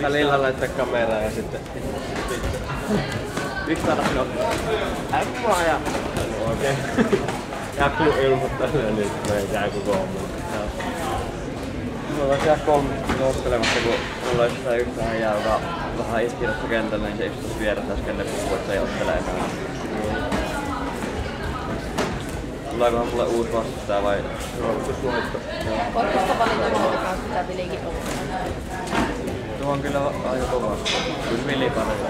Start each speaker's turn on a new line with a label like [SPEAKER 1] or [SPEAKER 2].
[SPEAKER 1] Välillä laittaa kameraa ja sitten... Yksi taas no... Äppaa ja... No okei. Jakku ilmoittaa niin me ei jää koko homma. Mulla on siellä kohtelemassa, kun mulla olisi sitä yksi äijää, joka vähän iskirassa kentällä, niin se istuisi vieressä äsken ne puhuu, että se ei ottele enää. Tuleekohan mulle uusi vastustaja vai roolitusvoitto?
[SPEAKER 2] Voitko sitä valita ruokaa sitä pelikin?
[SPEAKER 1] Tuo on kyllä aika kova. Kyllä milliparilla.